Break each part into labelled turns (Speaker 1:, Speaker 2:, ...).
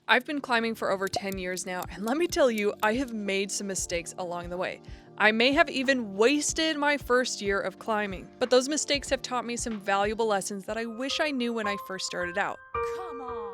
Speaker 1: I've been climbing for over 10 years now, and let me tell you, I have made some mistakes along the way. I may have even wasted my first year of climbing, but those mistakes have taught me some valuable lessons that I wish I knew when I first started out.
Speaker 2: Come on.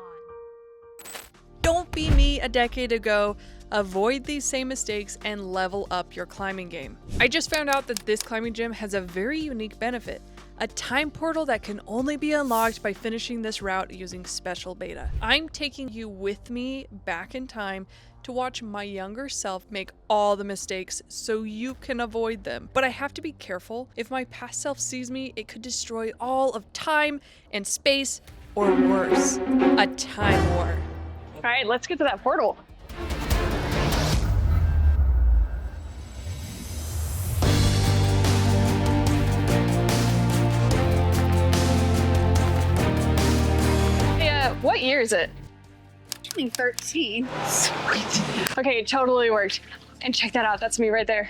Speaker 1: Don't be me a decade ago. Avoid these same mistakes and level up your climbing game. I just found out that this climbing gym has a very unique benefit. A time portal that can only be unlocked by finishing this route using special beta. I'm taking you with me back in time to watch my younger self make all the mistakes so you can avoid them. But I have to be careful. If my past self sees me, it could destroy all of time and space, or worse, a time war.
Speaker 3: All right, let's get to that portal. What year is it?
Speaker 2: 2013.
Speaker 3: Sweet. Okay, it totally worked. And check that out, that's me right there.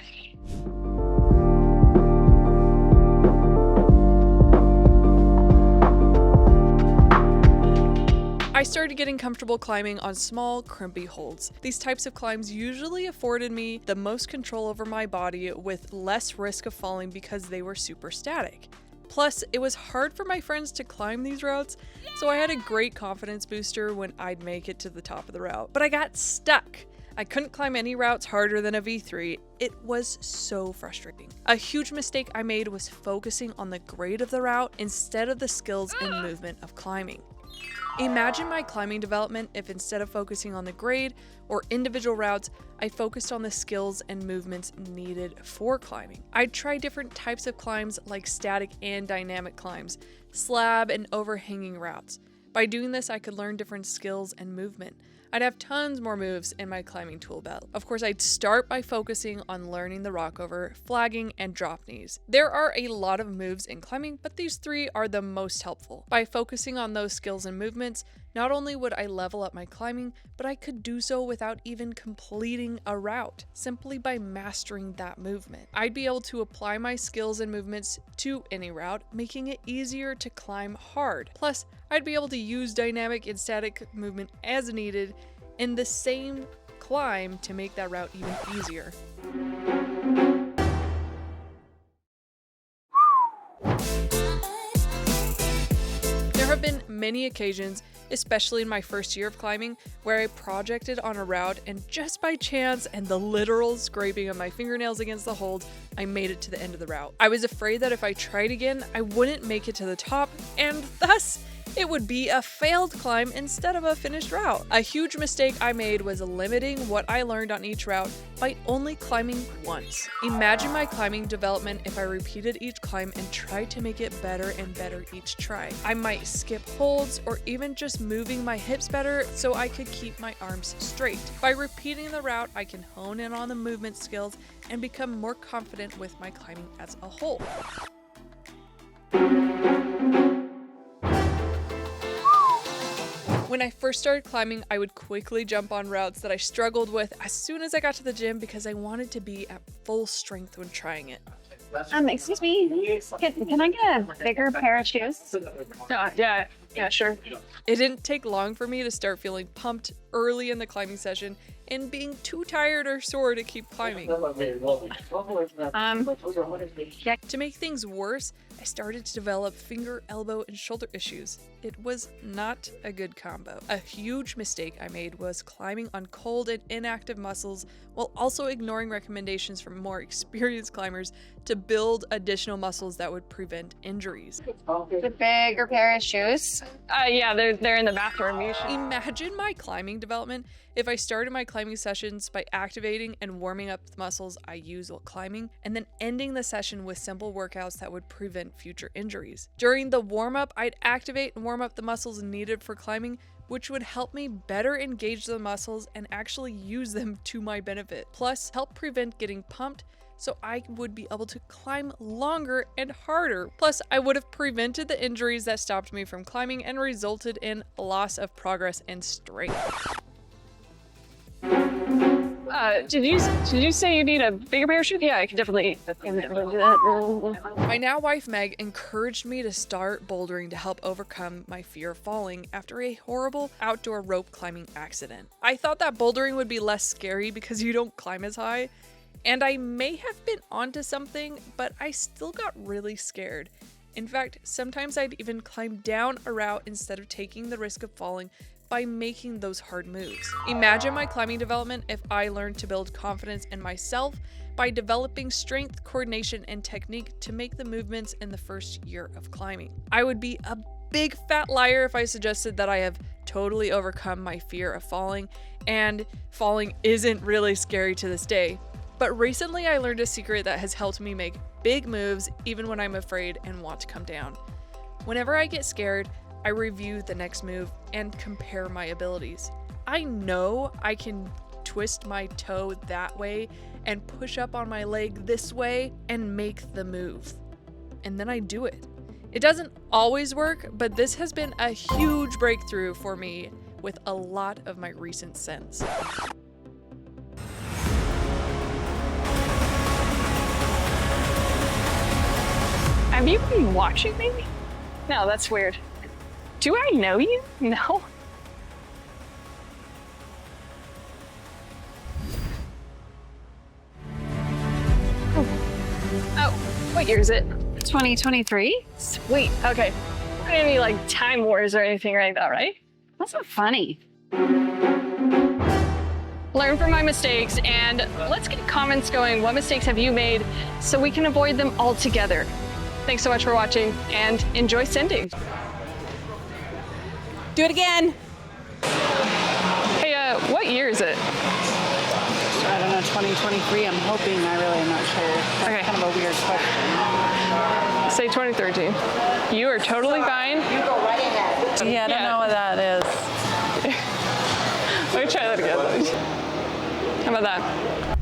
Speaker 1: I started getting comfortable climbing on small, crimpy holds. These types of climbs usually afforded me the most control over my body with less risk of falling because they were super static. Plus, it was hard for my friends to climb these routes, so I had a great confidence booster when I'd make it to the top of the route. But I got stuck. I couldn't climb any routes harder than a V3. It was so frustrating. A huge mistake I made was focusing on the grade of the route instead of the skills and movement of climbing. Imagine my climbing development if instead of focusing on the grade or individual routes, I focused on the skills and movements needed for climbing. I'd try different types of climbs like static and dynamic climbs, slab and overhanging routes. By doing this, I could learn different skills and movement. I'd have tons more moves in my climbing tool belt. Of course, I'd start by focusing on learning the rockover, flagging, and drop knees. There are a lot of moves in climbing, but these three are the most helpful. By focusing on those skills and movements, not only would I level up my climbing, but I could do so without even completing a route, simply by mastering that movement. I'd be able to apply my skills and movements to any route, making it easier to climb hard. Plus, I'd be able to use dynamic and static movement as needed in the same climb to make that route even easier. There have been many occasions, especially in my first year of climbing, where I projected on a route and just by chance and the literal scraping of my fingernails against the hold, I made it to the end of the route. I was afraid that if I tried again, I wouldn't make it to the top, and thus it would be a failed climb instead of a finished route. A huge mistake I made was limiting what I learned on each route by only climbing once. Imagine my climbing development if I repeated each climb and tried to make it better and better each try. I might skip holds or even just moving my hips better so I could keep my arms straight. By repeating the route, I can hone in on the movement skills and become more confident with my climbing as a whole. When I first started climbing, I would quickly jump on routes that I struggled with as soon as I got to the gym because I wanted to be at full strength when trying it.
Speaker 3: Excuse me, can I get a bigger pair of shoes? Yeah, sure.
Speaker 1: It didn't take long for me to start feeling pumped early in the climbing session and being too tired or sore to keep climbing. To make things worse, I started to develop finger, elbow, and shoulder issues. It was not a good combo. A huge mistake I made was climbing on cold and inactive muscles while also ignoring recommendations from more experienced climbers to build additional muscles that would prevent injuries.
Speaker 2: The bigger pair of shoes.
Speaker 3: Yeah, they're in the bathroom. You should.
Speaker 1: Imagine my climbing development if I started my climbing sessions by activating and warming up the muscles I use while climbing, and then ending the session with simple workouts that would prevent future injuries. During the warm-up, I'd activate and warm up the muscles needed for climbing, which would help me better engage the muscles and actually use them to my benefit. Plus, help prevent getting pumped so I would be able to climb longer and harder. Plus, I would have prevented the injuries that stopped me from climbing and resulted in loss of progress and strength.
Speaker 3: Did you say you need a bigger parachute? Yeah, I can definitely do that.
Speaker 1: My now wife Meg encouraged me to start bouldering to help overcome my fear of falling after a horrible outdoor rope climbing accident. I thought that bouldering would be less scary because you don't climb as high, and I may have been onto something, but I still got really scared. In fact, sometimes I'd even climb down a route instead of taking the risk of falling by making those hard moves. Imagine my climbing development if I learned to build confidence in myself by developing strength, coordination, and technique to make the movements in the first year of climbing. I would be a big fat liar if I suggested that I have totally overcome my fear of falling, and falling isn't really scary to this day. But recently I learned a secret that has helped me make big moves even when I'm afraid and want to come down. Whenever I get scared, I review the next move and compare my abilities. I know I can twist my toe that way and push up on my leg this way and make the move. And then I do it. It doesn't always work, but this has been a huge breakthrough for me with a lot of my recent sins.
Speaker 3: Have you been watching me? No, that's weird. Do I know you? No. Oh, what year is it?
Speaker 2: 2023?
Speaker 3: Sweet, okay. Not any like Time Wars or anything like that, right?
Speaker 2: That's not funny.
Speaker 3: Learn from my mistakes, and let's get comments going. What mistakes have you made so we can avoid them altogether? Thanks so much for watching, and enjoy sending.
Speaker 2: Do it again.
Speaker 3: Hey, what year is it?
Speaker 4: I don't know, 2023, I'm hoping. I really am not sure. That's
Speaker 3: Okay.
Speaker 4: kind of a weird question.
Speaker 3: Say 2013. You are totally fine.
Speaker 4: Yeah, I don't know what that is.
Speaker 3: Let me try that again. How about that?